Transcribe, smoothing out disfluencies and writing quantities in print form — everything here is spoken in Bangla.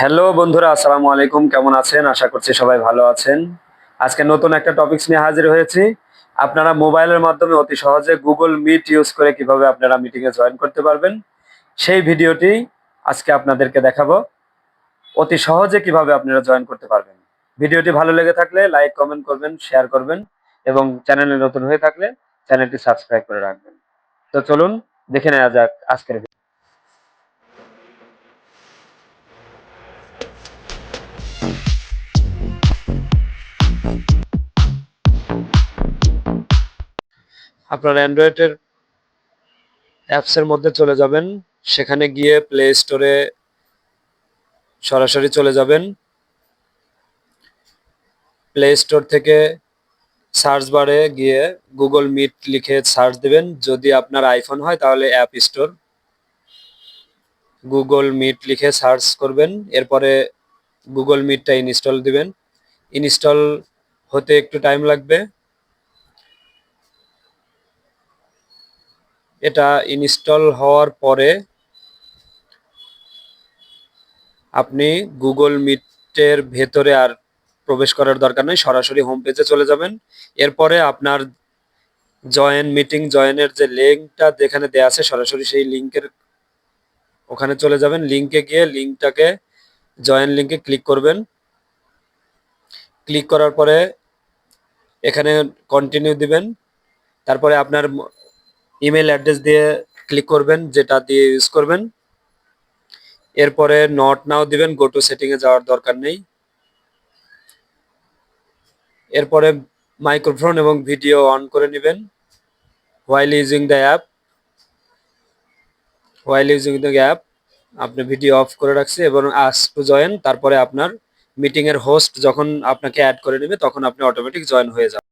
হ্যালো বন্ধুরা, আসসালামু আলাইকুম। কেমন আছেন? আশা করছি সবাই ভালো আছেন। আজকে নতুন একটা টপিকস নিয়ে হাজির হয়েছি। আপনারা মোবাইলের মাধ্যমে অতি সহজে Google Meet ইউজ করে কিভাবে আপনারা মিটিং এ জয়েন করতে পারবেন, সেই ভিডিওটি আজকে আপনাদেরকে দেখাবো। অতি সহজে কিভাবে আপনারা জয়েন করতে পারবেন। ভিডিওটি ভালো লেগে থাকলে লাইক, কমেন্ট করবেন, শেয়ার করবেন এবং চ্যানেলে নতুন হয়ে থাকলে চ্যানেলটি সাবস্ক্রাইব করে রাখবেন। তো চলুন দেখে নেওয়া যাক আজকের ভিডিও। আপনার অ্যান্ড্রয়েডের অ্যাপসের মধ্যে চলে যাবেন। সেখানে গিয়ে প্লে স্টোরে সরাসরি চলে যাবেন। প্লে স্টোর থেকে সার্চ বারে গিয়ে গুগল মিট লিখে সার্চ দিবেন। যদি আপনার আইফোন হয় তাহলে অ্যাপ স্টোর গুগল মিট লিখে সার্চ করবেন। এরপরে গুগল মিটটা ইনস্টল দিবেন। ইনস্টল হতে একটু টাইম লাগবে। এটা ইনস্টল হওয়ার পরে আপনি গুগল মিটের ভেতরে আর প্রবেশ করার দরকার নেই, সরাসরি হোম পেজে চলে যাবেন। এরপরে আপনার জয়েনের যে লিঙ্কটা যেখানে দেয়া আছে সরাসরি সেই লিঙ্কের ওখানে চলে যাবেন। লিঙ্কে গিয়ে লিঙ্কটাকে জয়েন লিঙ্কে ক্লিক করবেন। ক্লিক করার পরে এখানে কন্টিনিউ দিবেন। তারপরে আপনার ইমেল অ্যাড্রেস দিয়ে ক্লিক করবেন, যেটা দিয়ে ইউজ করবেন। এরপরে নট নাও দিবেন, গো টু সেটিং এ যাওয়ার দরকার নেই। এরপরে মাইক্রোফোন এবং ভিডিও অন করে নেবেন। হোয়াইল ইউজিং দ্য অ্যাপ আপনি ভিডিও অফ করে রাখছে এবং আস্ক টু জয়েন। তারপরে আপনার মিটিং এর হোস্ট যখন আপনাকে অ্যাড করে নেবে তখন আপনি অটোমেটিক জয়েন হয়ে যাবেন।